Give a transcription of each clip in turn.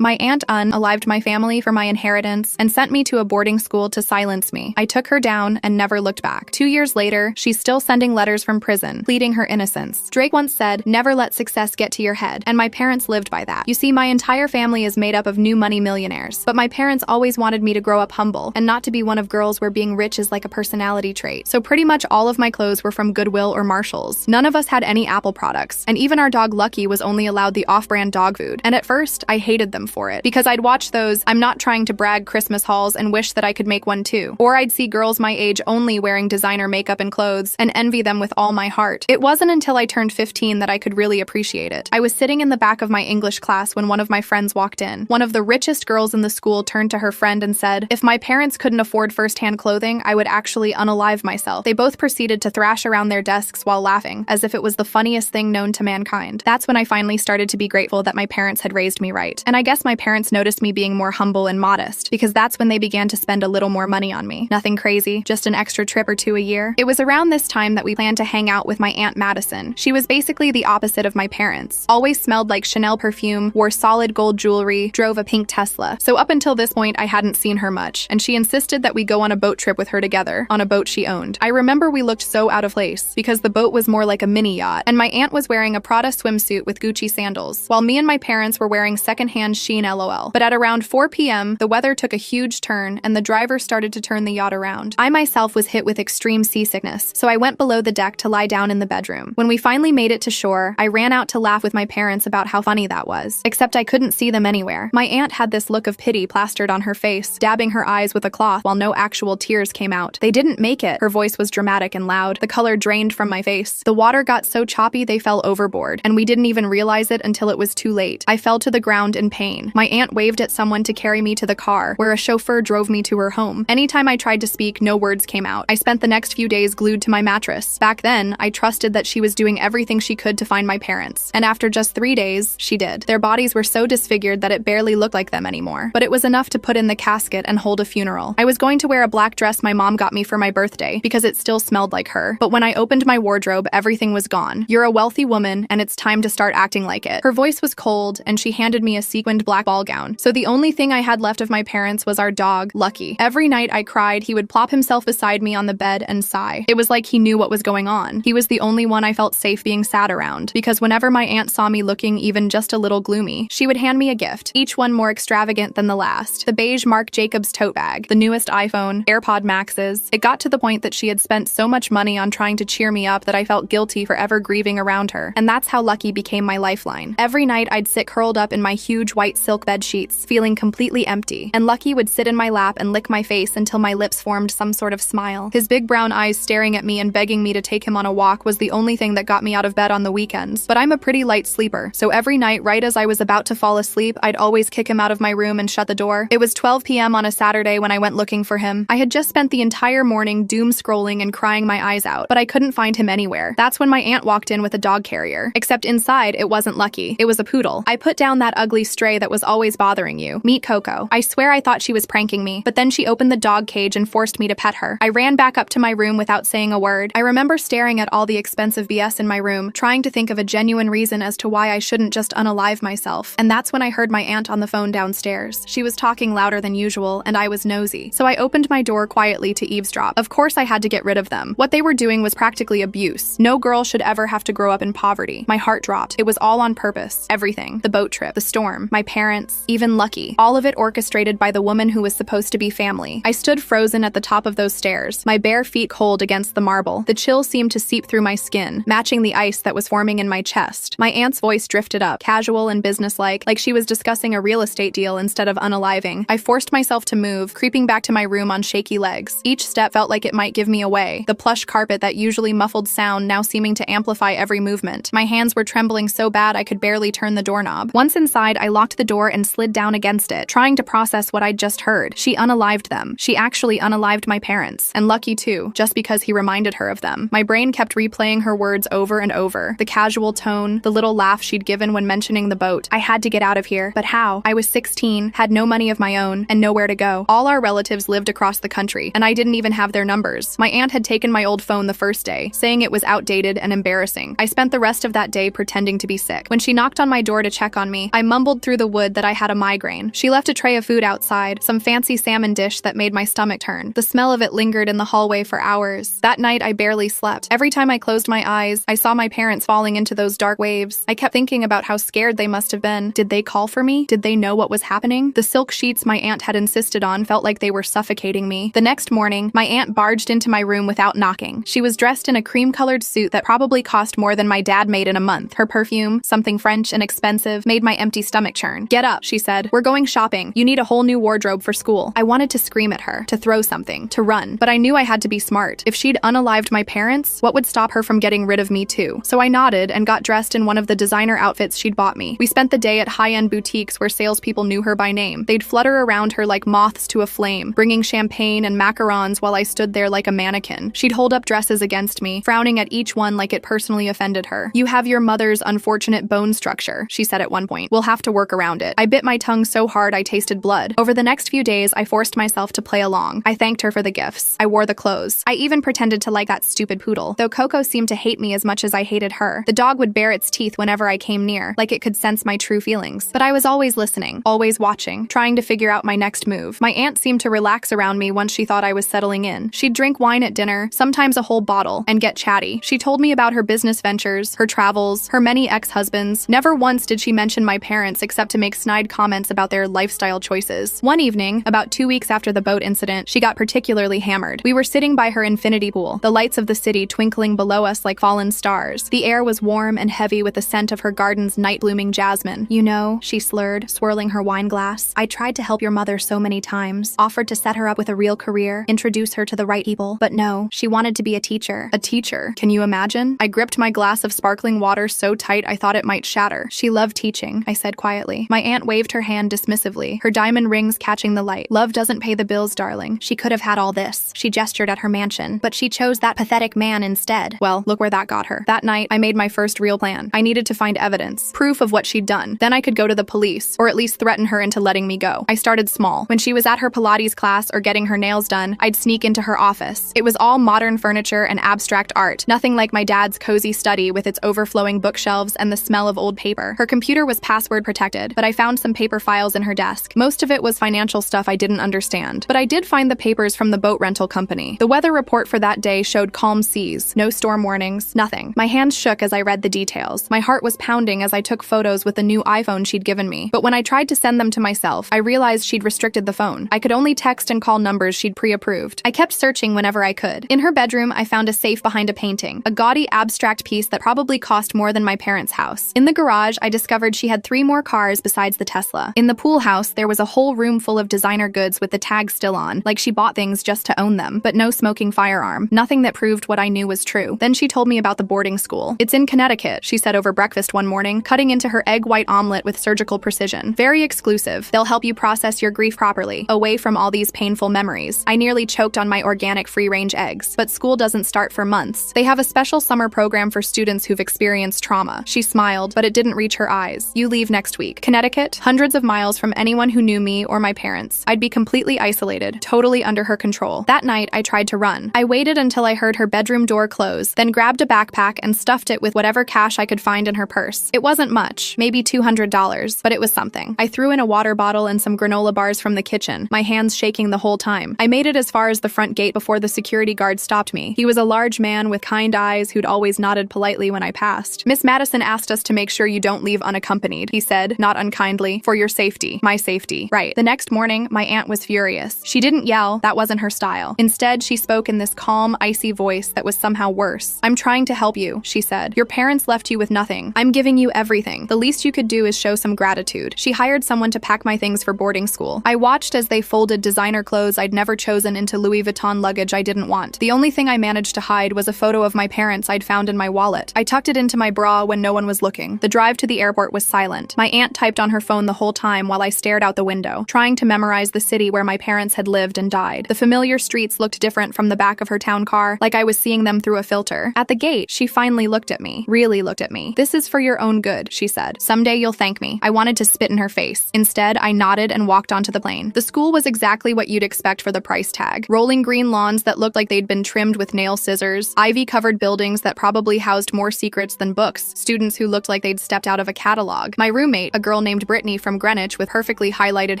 My aunt unalived my family for my inheritance and sent me to a boarding school to silence me. I took her down and never looked back. 2 years later, she's still sending letters from prison, pleading her innocence. Drake once said, "Never let success get to your head," and my parents lived by that. You see, my entire family is made up of new money millionaires, but my parents always wanted me to grow up humble and not to be one of girls where being rich is like a personality trait. So pretty much all of my clothes were from Goodwill or Marshall's. None of us had any Apple products, and even our dog Lucky was only allowed the off-brand dog food. And at first, I hated them for it, because I'd watch those "I'm not trying to brag" Christmas hauls and wish that I could make one too. Or I'd see girls my age only wearing designer makeup and clothes and envy them with all my heart. It wasn't until I turned 15 that I could really appreciate it. I was sitting in the back of my English class when one of my friends walked in. One of the richest girls in the school turned to her friend and said, "If my parents couldn't afford first-hand clothing, I would actually unalive myself." They both proceeded to thrash around their desks while laughing, as if it was the funniest thing known to mankind. That's when I finally started to be grateful that my parents had raised me right. And I guess my parents noticed me being more humble and modest, because that's when they began to spend a little more money on me. Nothing crazy, just an extra trip or two a year. It was around this time that we planned to hang out with my Aunt Madison. She was basically the opposite of my parents. Always smelled like Chanel perfume, wore solid gold jewelry, drove a pink Tesla. So up until this point, I hadn't seen her much, and she insisted that we go on a boat trip with her together, on a boat she owned. I remember we looked so out of place, because the boat was more like a mini yacht, and my aunt was wearing a Prada swimsuit with Gucci sandals, while me and my parents were wearing secondhand Shein LOL. But at around 4 p.m., the weather took a huge turn, and the driver started to turn the yacht around. I myself was hit with extreme seasickness, so I went below the deck to lie down in the bedroom. When we finally made it to shore, I ran out to laugh with my parents about how funny that was, except I couldn't see them anywhere. My aunt had this look of pity plastered on her face, dabbing her eyes with a cloth while no actual tears came out. "They didn't make it." Her voice was dramatic and loud. The color drained from my face. The water got so choppy they fell overboard, and we didn't even realize it until it was too late. I fell to the ground in pain. My aunt waved at someone to carry me to the car, where a chauffeur drove me to her home. Anytime I tried to speak, no words came out. I spent the next few days glued to my mattress. Back then, I trusted that she was doing everything she could to find my parents. And after just 3 days, she did. Their bodies were so disfigured that it barely looked like them anymore. But it was enough to put in the casket and hold a funeral. I was going to wear a black dress my mom got me for my birthday, because it still smelled like her. But when I opened my wardrobe, everything was gone. "You're a wealthy woman, and it's time to start acting like it." Her voice was cold, and she handed me a sequined black ball gown. So the only thing I had left of my parents was our dog, Lucky. Every night I cried, he would plop himself beside me on the bed and sigh. It was like he knew what was going on. He was the only one I felt safe being sad around, because whenever my aunt saw me looking even just a little gloomy, she would hand me a gift, each one more extravagant than the last. The beige Marc Jacobs tote bag, the newest iPhone, AirPod Maxes. It got to the point that she had spent so much money on trying to cheer me up that I felt guilty for ever grieving around her. And that's how Lucky became my lifeline. Every night I'd sit curled up in my huge white silk bed sheets, feeling completely empty, and Lucky would sit in my lap and lick my face until my lips formed some sort of smile. His big brown eyes staring at me and begging me to take him on a walk was the only thing that got me out of bed on the weekends. But I'm a pretty light sleeper, so every night right as I was about to fall asleep, I'd always kick him out of my room and shut the door. It was 12 p.m. on a Saturday when I went looking for him. I had just spent the entire morning doom scrolling and crying my eyes out, but I couldn't find him anywhere. That's when my aunt walked in with a dog carrier. Except inside, it wasn't Lucky. It was a poodle. "I put down that ugly stray that was always bothering you. Meet Coco." I swear I thought she was pranking me, but then she opened the dog cage and forced me to pet her. I ran back up to my room without saying a word. I remember staring at all the expensive BS in my room, trying to think of a genuine reason as to why I shouldn't just unalive myself. And that's when I heard my aunt on the phone downstairs. She was talking louder than usual, and I was nosy. So I opened my door quietly to eavesdrop. Of course I had to get rid of them. What they were doing was practically abuse. No girl should ever have to grow up in poverty. My heart dropped. It was all on purpose. Everything. The boat trip, the storm, my parents, even Lucky. All of it orchestrated by the woman who was supposed to be family. I stood frozen at the top of those stairs, my bare feet cold against the marble. The chill seemed to seep through my skin, matching the ice that was forming in my chest. My aunt's voice drifted up, casual and businesslike, like she was discussing a real estate deal instead of unaliving. I forced myself to move, creeping back to my room on shaky legs. Each step felt like it might give me away, the plush carpet that usually muffled sound now seeming to amplify every movement. My hands were trembling so bad I could barely turn the doorknob. Once inside, I locked the door and slid down against it, trying to process what I'd just heard. She unalived them. She actually unalived my parents. And Lucky too, just because he reminded her of them. My brain kept replaying her words over and over. The casual tone, the little laugh she'd given when mentioning the boat. I had to get out of here, but how? I was 16, had no money of my own, and nowhere to go. All our relatives lived across the country, and I didn't even have their numbers. My aunt had taken my old phone the first day, saying it was outdated and embarrassing. I spent the rest of that day pretending to be sick. When she knocked on my door to check on me, I mumbled through the the wood that I had a migraine. She left a tray of food outside, some fancy salmon dish that made my stomach turn. The smell of it lingered in the hallway for hours. That night, I barely slept. Every time I closed my eyes, I saw my parents falling into those dark waves. I kept thinking about how scared they must have been. Did they call for me? Did they know what was happening? The silk sheets my aunt had insisted on felt like they were suffocating me. The next morning, my aunt barged into my room without knocking. She was dressed in a cream-colored suit that probably cost more than my dad made in a month. Her perfume, something French and expensive, made my empty stomach churn. "Get up," she said. "We're going shopping. You need a whole new wardrobe for school." I wanted to scream at her, to throw something, to run, but I knew I had to be smart. If she'd unalived my parents, what would stop her from getting rid of me too? So I nodded and got dressed in one of the designer outfits she'd bought me. We spent the day at high-end boutiques where salespeople knew her by name. They'd flutter around her like moths to a flame, bringing champagne and macarons while I stood there like a mannequin. She'd hold up dresses against me, frowning at each one like it personally offended her. "You have your mother's unfortunate bone structure," she said at one point. "We'll have to work around it." I bit my tongue so hard I tasted blood. Over the next few days, I forced myself to play along. I thanked her for the gifts. I wore the clothes. I even pretended to like that stupid poodle, though Coco seemed to hate me as much as I hated her. The dog would bare its teeth whenever I came near, like it could sense my true feelings. But I was always listening, always watching, trying to figure out my next move. My aunt seemed to relax around me once she thought I was settling in. She'd drink wine at dinner, sometimes a whole bottle, and get chatty. She told me about her business ventures, her travels, her many ex-husbands. Never once did she mention my parents except to make snide comments about their lifestyle choices. One evening, about 2 weeks after the boat incident, she got particularly hammered. We were sitting by her infinity pool, the lights of the city twinkling below us like fallen stars. The air was warm and heavy with the scent of her garden's night-blooming jasmine. "You know," she slurred, swirling her wine glass, "I tried to help your mother so many times, offered to set her up with a real career, introduce her to the right people, but no, she wanted to be a teacher." A teacher? Can you imagine? I gripped my glass of sparkling water so tight I thought it might shatter. "She loved teaching," I said quietly. My aunt waved her hand dismissively, her diamond rings catching the light. "Love doesn't pay the bills, darling. She could have had all this." She gestured at her mansion, but she chose that pathetic man instead. Well, look where that got her. That night, I made my first real plan. I needed to find evidence, proof of what she'd done. Then I could go to the police, or at least threaten her into letting me go. I started small. When she was at her Pilates class or getting her nails done, I'd sneak into her office. It was all modern furniture and abstract art, nothing like my dad's cozy study with its overflowing bookshelves and the smell of old paper. Her computer was password protected, but I found some paper files in her desk. Most of it was financial stuff I didn't understand. But I did find the papers from the boat rental company. The weather report for that day showed calm seas, no storm warnings, nothing. My hands shook as I read the details. My heart was pounding as I took photos with the new iPhone she'd given me. But when I tried to send them to myself, I realized she'd restricted the phone. I could only text and call numbers she'd pre-approved. I kept searching whenever I could. In her bedroom, I found a safe behind a painting, a gaudy abstract piece that probably cost more than my parents' house. In the garage, I discovered she had 3 more cars besides the Tesla. In the pool house, there was a whole room full of designer goods with the tag still on, like she bought things just to own them, but no smoking firearm. Nothing that proved what I knew was true. Then she told me about the boarding school. "It's in Connecticut," she said over breakfast one morning, cutting into her egg white omelet with surgical precision. "Very exclusive. They'll help you process your grief properly, away from all these painful memories." I nearly choked on my organic free-range eggs. "But school doesn't start for months. They have a special summer program for students who've experienced trauma." She smiled, but it didn't reach her eyes. "You leave next week. Connecticut, hundreds of miles from anyone who knew me or my parents. I'd be completely isolated, totally under her control." That night, I tried to run. I waited until I heard her bedroom door close, then grabbed a backpack and stuffed it with whatever cash I could find in her purse. It wasn't much, maybe $200, but it was something. I threw in a water bottle and some granola bars from the kitchen, my hands shaking the whole time. I made it as far as the front gate before the security guard stopped me. He was a large man with kind eyes who'd always nodded politely when I passed. "Miss Madison asked us to make sure you don't leave unaccompanied," he said, not unkindly. "For your safety." My safety. Right. The next morning, my aunt was furious. She didn't yell, that wasn't her style. Instead, she spoke in this calm, icy voice that was somehow worse. "I'm trying to help you," she said. "Your parents left you with nothing. I'm giving you everything. The least you could do is show some gratitude." She hired someone to pack my things for boarding school. I watched as they folded designer clothes I'd never chosen into Louis Vuitton luggage I didn't want. The only thing I managed to hide was a photo of my parents I'd found in my wallet. I tucked it into my bra when no one was looking. The drive to the airport was silent. My aunt typed on her phone the whole time while I stared out the window, trying to memorize the city where my parents had lived and died. The familiar streets looked different from the back of her town car, like I was seeing them through a filter. At the gate, she finally looked at me. Really looked at me. "This is for your own good," she said. "Someday you'll thank me." I wanted to spit in her face. Instead, I nodded and walked onto the plane. The school was exactly what you'd expect for the price tag. Rolling green lawns that looked like they'd been trimmed with nail scissors, ivy-covered buildings that probably housed more secrets than books, students who looked like they'd stepped out of a catalog. My roommate, a girl girl named Brittany from Greenwich with perfectly highlighted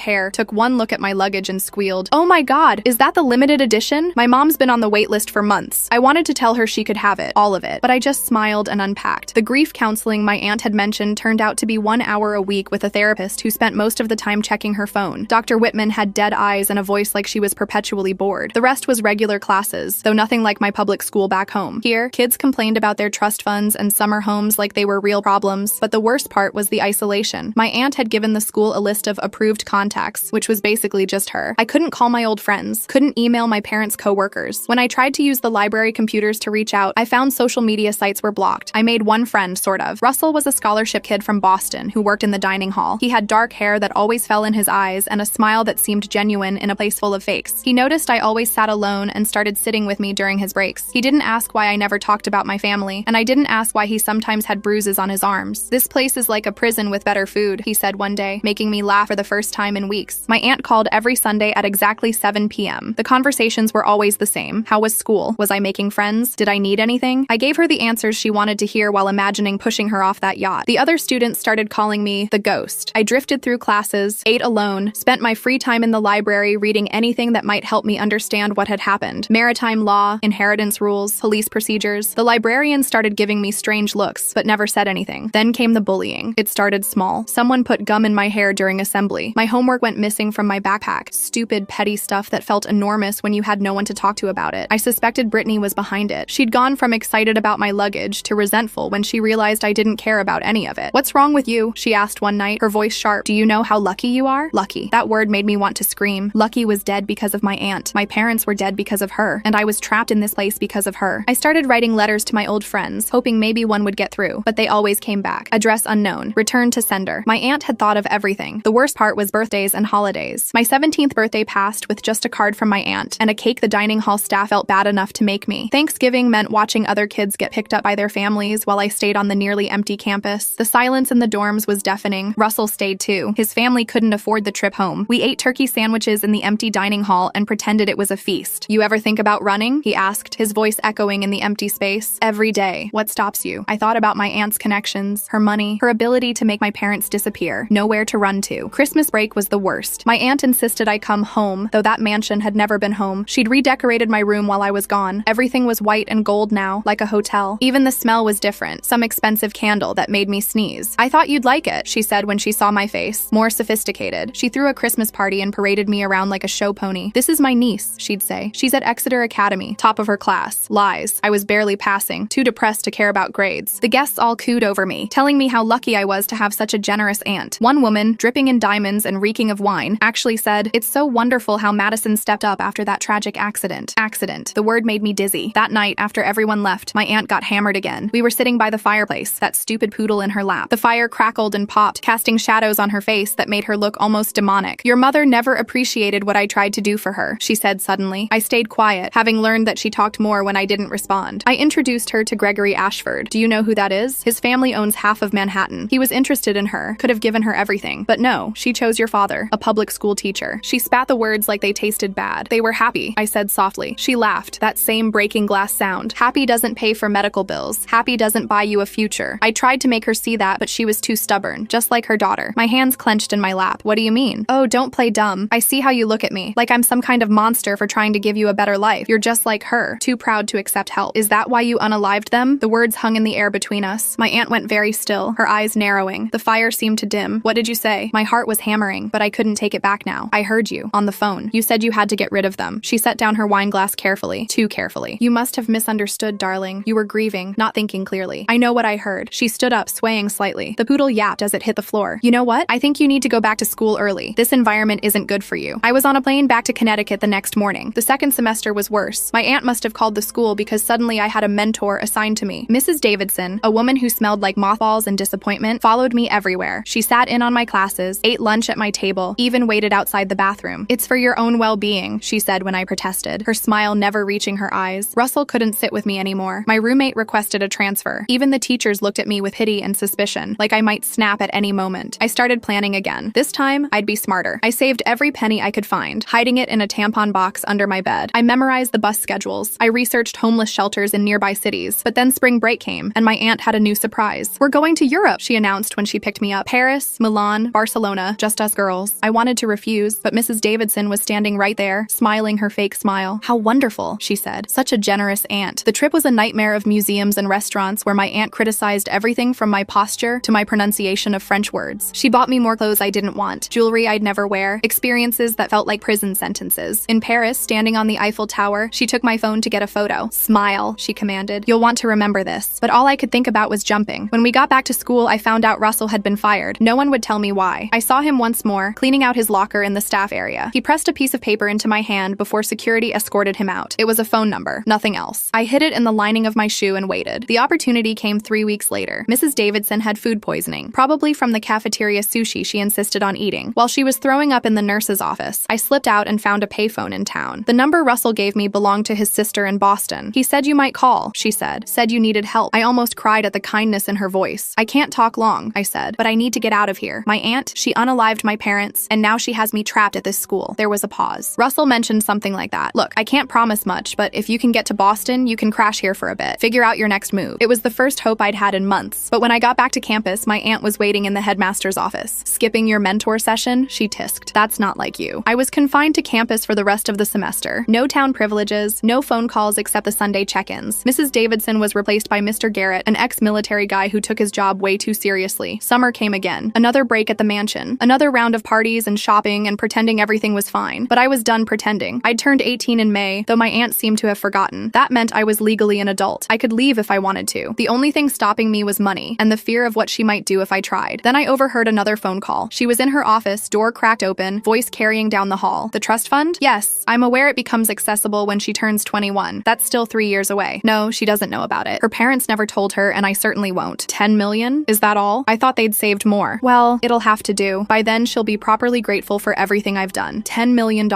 hair took one look at my luggage and squealed, "Oh my god, is that the limited edition? My mom's been on the wait list for months." I wanted to tell her she could have it, all of it, but I just smiled and unpacked. The grief counseling my aunt had mentioned turned out to be 1 hour a week with a therapist who spent most of the time checking her phone. Dr. Whitman had dead eyes and a voice like she was perpetually bored. The rest was regular classes, though nothing like my public school back home. Here, kids complained about their trust funds and summer homes like they were real problems, but the worst part was the isolation. My aunt had given the school a list of approved contacts, which was basically just her. I couldn't call my old friends, couldn't email my parents' co-workers. When I tried to use the library computers to reach out, I found social media sites were blocked. I made one friend, sort of. Russell was a scholarship kid from Boston who worked in the dining hall. He had dark hair that always fell in his eyes and a smile that seemed genuine in a place full of fakes. He noticed I always sat alone and started sitting with me during his breaks. He didn't ask why I never talked about my family, and I didn't ask why he sometimes had bruises on his arms. "This place is like a prison with better food," he said one day, making me laugh for the first time in weeks. My aunt called every Sunday at exactly 7 p.m. The conversations were always the same. How was school? Was I making friends? Did I need anything? I gave her the answers she wanted to hear while imagining pushing her off that yacht. The other students started calling me the ghost. I drifted through classes, ate alone, spent my free time in the library reading anything that might help me understand what had happened. Maritime law, inheritance rules, police procedures. The librarian started giving me strange looks, but never said anything. Then came the bullying. It started small. Someone put gum in my hair during assembly. My homework went missing from my backpack. Stupid, petty stuff that felt enormous when you had no one to talk to about it. I suspected Brittany was behind it. She'd gone from excited about my luggage to resentful when she realized I didn't care about any of it. "What's wrong with you?" she asked one night, her voice sharp. "Do you know how lucky you are?" Lucky. That word made me want to scream. Lucky was dead because of my aunt. My parents were dead because of her, and I was trapped in this place because of her. I started writing letters to my old friends, hoping maybe one would get through, but they always came back. Address unknown. Return to sender. My aunt had thought of everything. The worst part was birthdays and holidays. My 17th birthday passed with just a card from my aunt, and a cake the dining hall staff felt bad enough to make me. Thanksgiving meant watching other kids get picked up by their families while I stayed on the nearly empty campus. The silence in the dorms was deafening. Russell stayed too. His family couldn't afford the trip home. We ate turkey sandwiches in the empty dining hall and pretended it was a feast. "You ever think about running?" he asked, his voice echoing in the empty space. "Every day." "What stops you?" I thought about my aunt's connections, her money, her ability to make my parents disappear. Nowhere to run to. Christmas break was the worst. My aunt insisted I come home, though that mansion had never been home. She'd redecorated my room while I was gone. Everything was white and gold now, like a hotel. Even the smell was different, some expensive candle that made me sneeze. "I thought you'd like it," she said when she saw my face. More sophisticated. She threw a Christmas party and paraded me around like a show pony. "This is my niece," she'd say. "She's at Exeter Academy, top of her class." Lies. I was barely passing, too depressed to care about grades. The guests all cooed over me, telling me how lucky I was to have such a generous aunt. One woman, dripping in diamonds and reeking of wine, actually said, "It's so wonderful how Madison stepped up after that tragic accident." Accident. The word made me dizzy. That night, after everyone left, my aunt got hammered again. We were sitting by the fireplace, that stupid poodle in her lap. The fire crackled and popped, casting shadows on her face that made her look almost demonic. "Your mother never appreciated what I tried to do for her," she said suddenly. I stayed quiet, having learned that she talked more when I didn't respond. I introduced her to Gregory Ashford. "Do you know who that is? His family owns half of Manhattan. He was interested in her, could have given her everything. But no, she chose your father, a public school teacher." She spat the words like they tasted bad. "They were happy," I said softly. She laughed, that same breaking glass sound. "Happy doesn't pay for medical bills. Happy doesn't buy you a future." I tried to make her see that, but she was too stubborn, just like her daughter. My hands clenched in my lap. "What do you mean?" "Oh, don't play dumb. I see how you look at me, like I'm some kind of monster for trying to give you a better life. You're just like her, too proud to accept help. Is that why you unalived them?" The words hung in the air between us. My aunt went very still, her eyes narrowing. The fire seemed to dim. "What did you say?" My heart was hammering, but I couldn't take it back now. "I heard you. On the phone. You said you had to get rid of them." She set down her wine glass carefully. Too carefully. "You must have misunderstood, darling. You were grieving, not thinking clearly." "I know what I heard." She stood up, swaying slightly. The poodle yapped as it hit the floor. "You know what? I think you need to go back to school early. This environment isn't good for you." I was on a plane back to Connecticut the next morning. The second semester was worse. My aunt must have called the school because suddenly I had a mentor assigned to me. Mrs. Davidson, a woman who smelled like mothballs and disappointment, followed me everywhere. She sat in on my classes, ate lunch at my table, even waited outside the bathroom. "It's for your own well-being," she said when I protested, her smile never reaching her eyes. Russell couldn't sit with me anymore. My roommate requested a transfer. Even the teachers looked at me with pity and suspicion, like I might snap at any moment. I started planning again. This time, I'd be smarter. I saved every penny I could find, hiding it in a tampon box under my bed. I memorized the bus schedules. I researched homeless shelters in nearby cities. But then spring break came, and my aunt had a new surprise. "We're going to Europe," she announced when she picked me up. Paris, Milan, Barcelona, just us girls. I wanted to refuse, but Mrs. Davidson was standing right there, smiling her fake smile. How wonderful, she said. Such a generous aunt. The trip was a nightmare of museums and restaurants where my aunt criticized everything from my posture to my pronunciation of French words. She bought me more clothes I didn't want, jewelry I'd never wear, experiences that felt like prison sentences. In Paris, standing on the Eiffel Tower, she took my phone to get a photo. Smile, she commanded. You'll want to remember this. But all I could think about was jumping. When we got back to school, I found out Russell had been fired. No one would tell me why. I saw him once more, cleaning out his locker in the staff area. He pressed a piece of paper into my hand before security escorted him out. It was a phone number, nothing else. I hid it in the lining of my shoe and waited. The opportunity came 3 weeks later. Mrs. Davidson had food poisoning, probably from the cafeteria sushi she insisted on eating. While she was throwing up in the nurse's office, I slipped out and found a payphone in town. The number Russell gave me belonged to his sister in Boston. He said you might call, she said. Said you needed help. I almost cried at the kindness in her voice. I can't talk long, I said, but I need to get out of here. My aunt, she unalived my parents, and now she has me trapped at this school. There was a pause. Russell mentioned something like that. Look, I can't promise much, but if you can get to Boston, you can crash here for a bit. Figure out your next move. It was the first hope I'd had in months, but when I got back to campus, my aunt was waiting in the headmaster's office. Skipping your mentor session? She tisked. That's not like you. I was confined to campus for the rest of the semester. No town privileges, no phone calls except the Sunday check-ins. Mrs. Davidson was replaced by Mr. Garrett, an ex-military guy who took his job way too seriously. Summer came again. Another break at the mansion. Another round of parties and shopping and pretending everything was fine. But I was done pretending. I'd turned 18 in May, though my aunt seemed to have forgotten. That meant I was legally an adult. I could leave if I wanted to. The only thing stopping me was money, and the fear of what she might do if I tried. Then I overheard another phone call. She was in her office, door cracked open, voice carrying down the hall. The trust fund? Yes. I'm aware it becomes accessible when she turns 21. That's still 3 years away. No, she doesn't know about it. Her parents never told her, and I certainly won't. 10 million? Is that all? I thought they'd saved more. Well, it'll have to do. By then, she'll be properly grateful for everything I've done. $10 million.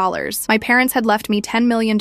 My parents had left me $10 million,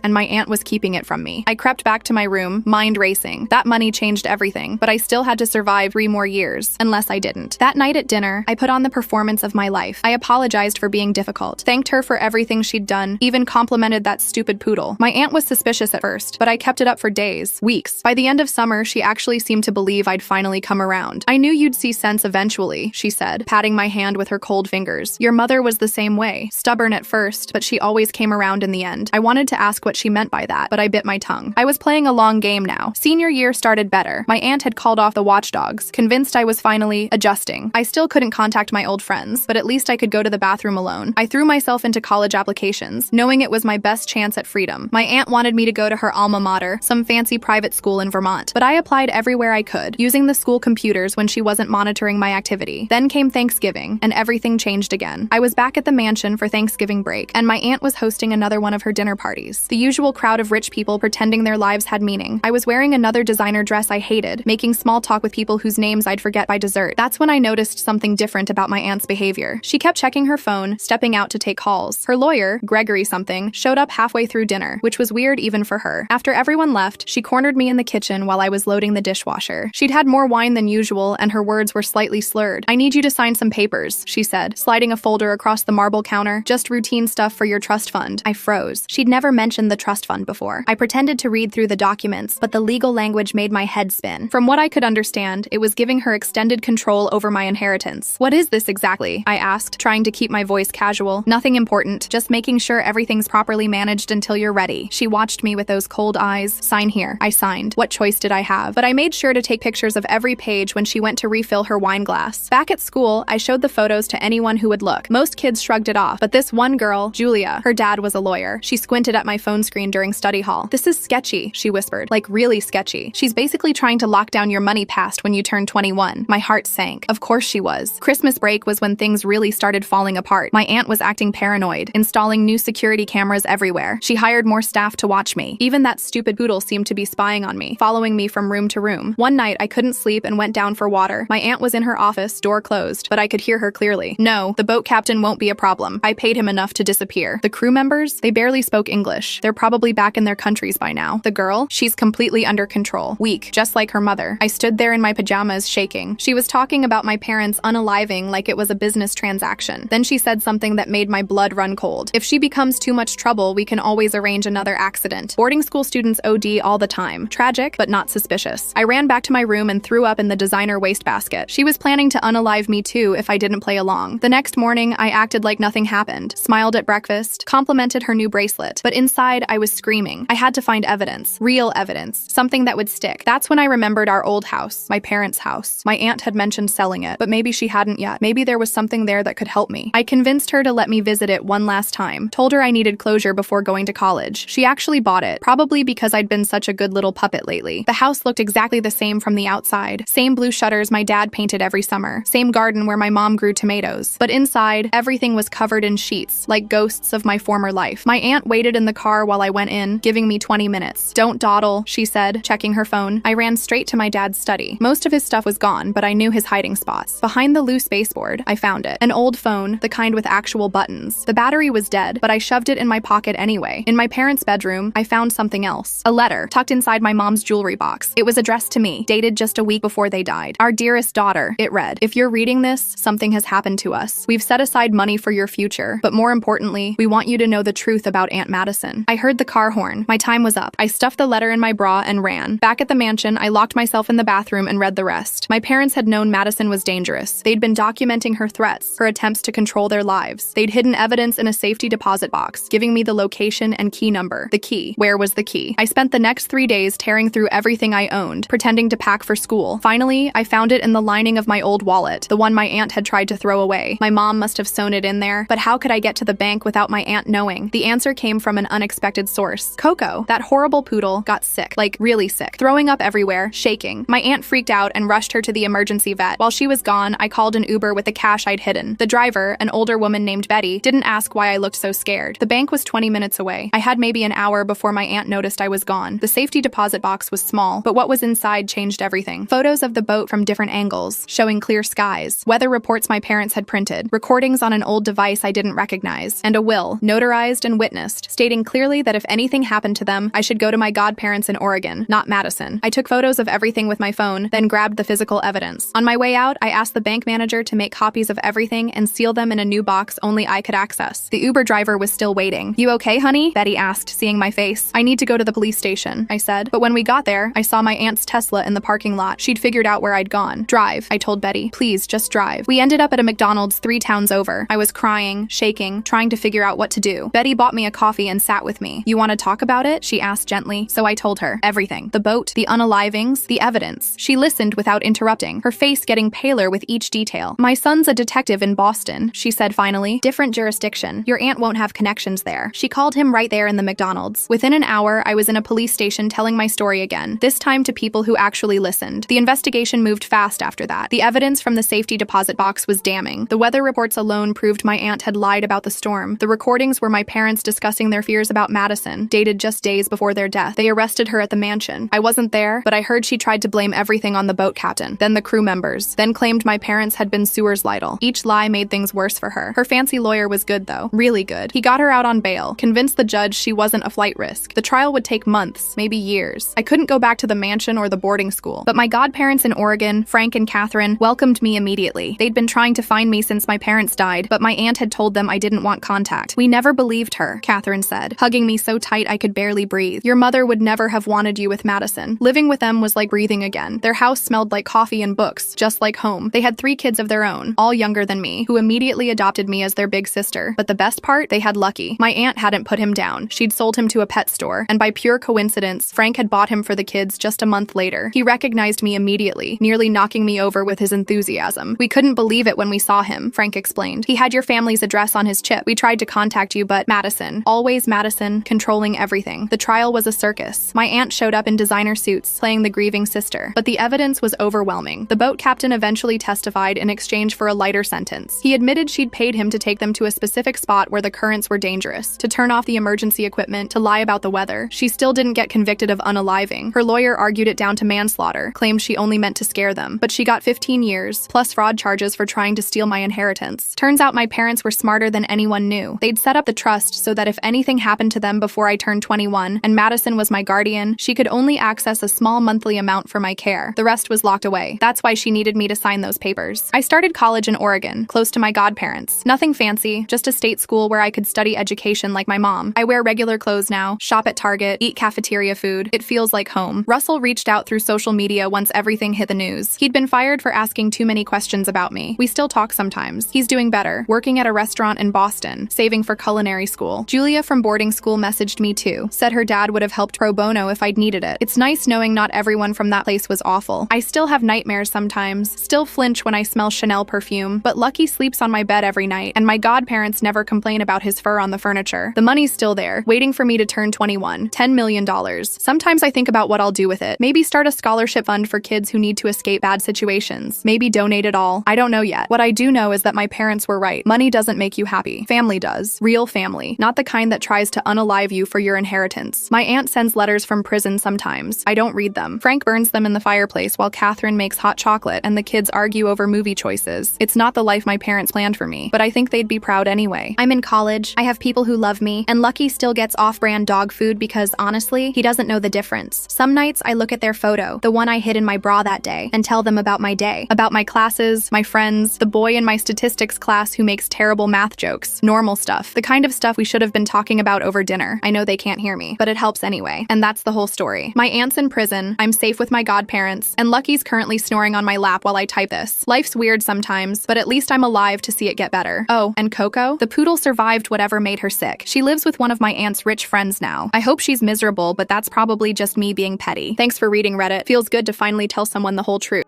and my aunt was keeping it from me. I crept back to my room, mind racing. That money changed everything, but I still had to survive 3 more years, unless I didn't. That night at dinner, I put on the performance of my life. I apologized for being difficult, thanked her for everything she'd done, even complimented that stupid poodle. My aunt was suspicious at first, but I kept it up for days, weeks. By the end of summer, she actually seemed to believe I'd finally come around. I knew you'd see sense eventually, she said, patting my hand with her cold fingers. Your mother was the same way, stubborn at first, but she always came around in the end. I wanted to ask what she meant by that, but I bit my tongue. I was playing a long game now. Senior year started better. My aunt had called off the watchdogs, convinced I was finally adjusting. I still couldn't contact my old friends, but at least I could go to the bathroom alone. I threw myself into college applications, knowing it was my best chance at freedom. My aunt wanted me to go to her alma mater, some fancy private school in Vermont, but I applied everywhere I could, using the school computers when she wasn't monitoring my activity. Then came Thanksgiving, and everything changed again. I was back at the mansion for Thanksgiving break, and my aunt was hosting another one of her dinner parties. The usual crowd of rich people pretending their lives had meaning. I was wearing another designer dress I hated, making small talk with people whose names I'd forget by dessert. That's when I noticed something different about my aunt's behavior. She kept checking her phone, stepping out to take calls. Her lawyer, Gregory something, showed up halfway through dinner, which was weird even for her. After everyone left, she cornered me in the kitchen while I was loading the dishwasher. She'd had more wine than usual, and her words were slightly slurred. I need you to sign some papers, she said, sliding a folder across the marble counter. Just routine stuff for your trust fund. I froze. She'd never mentioned the trust fund before. I pretended to read through the documents, but the legal language made my head spin. From what I could understand, it was giving her extended control over my inheritance. What is this exactly? I asked, trying to keep my voice casual. Nothing important, just making sure everything's properly managed until you're ready. She watched me with those cold eyes. Sign here. I signed. What choice did I have? But I made sure to take pictures of every page when she went to refill her wine glass. Back at school, I showed the photos to anyone who would look. Most kids shrugged it off, but this one girl, Julia, her dad was a lawyer. She squinted at my phone screen during study hall. This is sketchy, she whispered. Like really sketchy. She's basically trying to lock down your money past when you turn 21. My heart sank. Of course she was. Christmas break was when things really started falling apart. My aunt was acting paranoid, installing new security cameras everywhere. She hired more staff to watch me. Even that stupid poodle seemed to be spying on me, following me from room to room. One night, I couldn't sleep and went down for water. My aunt was in her office, door closed, but I could hear her clearly. No, the boat captain won't be a problem. I paid him enough to disappear. The crew members, they barely spoke English. They're probably back in their countries by now. The girl, she's completely under control. Weak, just like her mother. I stood there in my pajamas, shaking. She was talking about my parents unaliving like it was a business transaction. Then she said something that made my blood run cold. If she becomes too much trouble, we can always arrange another accident. Boarding school students OD all the time. Tragic, but not suspicious. I ran back to my room and threw up in the designer wastebasket. She was planning to unalive me too if I didn't play along. The next morning, I acted like nothing happened, smiled at breakfast, complimented her new bracelet, but inside I was screaming. I had to find evidence, real evidence, something that would stick. That's when I remembered our old house, my parents' house. My aunt had mentioned selling it, but maybe she hadn't yet. Maybe there was something there that could help me. I convinced her to let me visit it one last time, told her I needed closure before going to college. She actually bought it, probably because I'd been such a good little puppet lately. The house looked exactly the same from the outside. Same blue shutters my dad painted every summer. Same garden where my mom grew tomatoes. But inside, everything was covered in sheets, like ghosts of my former life. My aunt waited in the car while I went in, giving me 20 minutes. "Don't dawdle," she said, checking her phone. I ran straight to my dad's study. Most of his stuff was gone, but I knew his hiding spots. Behind the loose baseboard, I found it. An old phone, the kind with actual buttons. The battery was dead, but I shoved it in my pocket anyway. In my parents' bedroom, I found something else. A letter, tucked inside my mom's jewelry box. It was addressed to me, dated just a week before they died. "Our dearest daughter," it read. "If you're reading this, something has happened to us. We've set aside money for your future, but more importantly, we want you to know the truth about Aunt Madison." I heard the car horn. My time was up. I stuffed the letter in my bra and ran. Back at the mansion, I locked myself in the bathroom and read the rest. My parents had known Madison was dangerous. They'd been documenting her threats, her attempts to control their lives. They'd hidden evidence in a safety deposit box, giving me the location and key number. The key. Where was the key? I spent the next 3 days tearing through everything I owned, pretending to pack for school. Finally, I found it in the lining of my old wallet, the one my aunt had tried to throw away. My mom must have sewn it in there, but how could I get to the bank without my aunt knowing? The answer came from an unexpected source. Coco, that horrible poodle, got sick, like really sick, throwing up everywhere, shaking. My aunt freaked out and rushed her to the emergency vet. While she was gone, I called an Uber with the cash I'd hidden. The driver, an older woman named Betty, didn't ask why I looked so scared. The bank was 20 minutes away. I had maybe an hour before my aunt noticed I was gone. The safety deposit box was small, but what was inside changed everything. Photos of the boat from different angles, showing clear skies, weather reports my parents had printed, recordings on an old device I didn't recognize, and a will, notarized and witnessed, stating clearly that if anything happened to them, I should go to my godparents in Oregon, not Madison. I took photos of everything with my phone, then grabbed the physical evidence. On my way out, I asked the bank manager to make copies of everything and seal them in a new box only I could access. The Uber driver was still waiting. "You okay, honey?" Betty asked, seeing my face. "I need to go to the police station," I said. But when we got there, I saw my aunt's Tesla in the parking lot. She'd figured out where I'd gone. "Drive," I told Betty. "Please, just drive." We ended up at a McDonald's 3 towns over. I was crying, shaking, trying to figure out what to do. Betty bought me a coffee and sat with me. "You want to talk about it?" she asked gently. So I told her everything. The boat, the unalivings, the evidence. She listened without interrupting, her face getting paler with each detail. "My son's a detective in Boston," she said finally. "Different jurisdiction. Your aunt won't have connections there." She called him right there in the McDonald's. Within an hour, I was in a police station telling my story again, this time to people who actually listened. The investigation moved fast after that. The evidence from the safety deposit box was damning. The weather reports alone proved my aunt had lied about the storm. The recordings were my parents discussing their fears about Madison, dated just days before their death. They arrested her at the mansion. I wasn't there, but I heard she tried to blame everything on the boat captain, then the crew members, then claimed my parents had been sewers Lytle. Each lie made things worse for her. Her fancy lawyer was good though, really good. He got her out on bail, convinced the judge she wasn't a flight risk. The trial would take months, maybe years. I couldn't go back to the mansion or the boarding school, but my godparents in Oregon, Frank and Catherine, welcomed me immediately. They'd been trying to find me since my parents died, but my aunt had told them I didn't want contact. "We never believed her," Catherine said, hugging me so tight I could barely breathe. "Your mother would never have wanted you with Madison. Living with them was like breathing again. Their house smelled like coffee and books, just like home. They had 3 kids of their own, all younger than me, who immediately adopted me as their big sister. But the best part, they had lucky. My aunt hadn't put him down. She'd sold him to a pet store, and by pure coincidence, Frank had bought him for the kids just a month later. He recognized me immediately, nearly knocking me over with his enthusiasm. "We couldn't believe it when we saw him," Frank explained. "He had your family's address on his chip. We tried to contact you, but Madison, always Madison, controlling everything. The trial was a circus. My aunt showed up in designer suits, playing the grieving sister. But the evidence was overwhelming. The boat captain eventually testified in exchange for a lighter sentence. He admitted she'd paid him to take them to a specific spot where the currents were dangerous, to turn off the emergency equipment, to lie about the weather. She still didn't get convicted of unaliving. Her lawyer argued it down to manslaughter, claimed she only meant to scare them. But she got 15 years, plus fraud charges for trying to steal my inheritance. Turns out my parents were smarter than anyone knew. They'd set up the trust so that if anything happened to them before I turned 21, and Madison was my guardian, she could only access a small monthly amount for my care. The rest was locked away. That's why she needed me to sign those papers. I started college in Oregon, close to my godparents. Nothing fancy, just a state school where I could study education like my mom. I wear regular clothes now, shop at Target, eat cafeteria food. It feels like home. Russell reached out through social media once everything hit the news. He'd been fired for asking too many questions about me. We still talk sometimes. He's doing better, working at a restaurant in Boston, saving for culinary school. Julia from boarding school messaged me too, said her dad would have helped pro bono if I'd needed it. It's nice knowing not everyone from that place was awful. I still have nightmares sometimes, still flinch when I smell Chanel perfume, but Lucky sleeps on my bed every night, and my godparents never complain about his fur on the furniture. The money's still there, waiting for me to turn 21. $10 million. Sometimes I think about what I'll do with it. Maybe start a scholarship fund for kids who need to escape bad situations. Maybe donate it all. I don't know yet. What I do know is that my parents were right. Money doesn't make you happy. Family does. Real family. Not the kind that tries to unalive you for your inheritance. My aunt sends letters from prison sometimes. I don't read them. Frank burns them in the fireplace while Catherine makes hot chocolate and the kids argue over movie choices. It's not the life my parents planned for me, but I think they'd be proud anyway. I'm in college. I have people who love me, and Lucky still gets off-brand dog food because, honestly, he doesn't know the difference. Some nights I look at their photo, the one I hid in my bra that day, and tell them about my day, about my classes, my friends, the boy in my statistics class who makes terrible math jokes, normal stuff, the kind of stuff we should have been talking about over dinner. I know they can't hear me, but it helps anyway. And that's the whole story. My aunt's in prison, I'm safe with my godparents, and Lucky's currently snoring on my lap while I type this. Life's weird sometimes, but at least I'm alive to see it get better. Oh, and Coco? The poodle survived whatever made her sick. She lives with one of my aunt's rich friends now. I hope she's miserable, but that's probably just me being petty. Thanks for reading, Reddit. Feels good to finally tell someone the whole truth.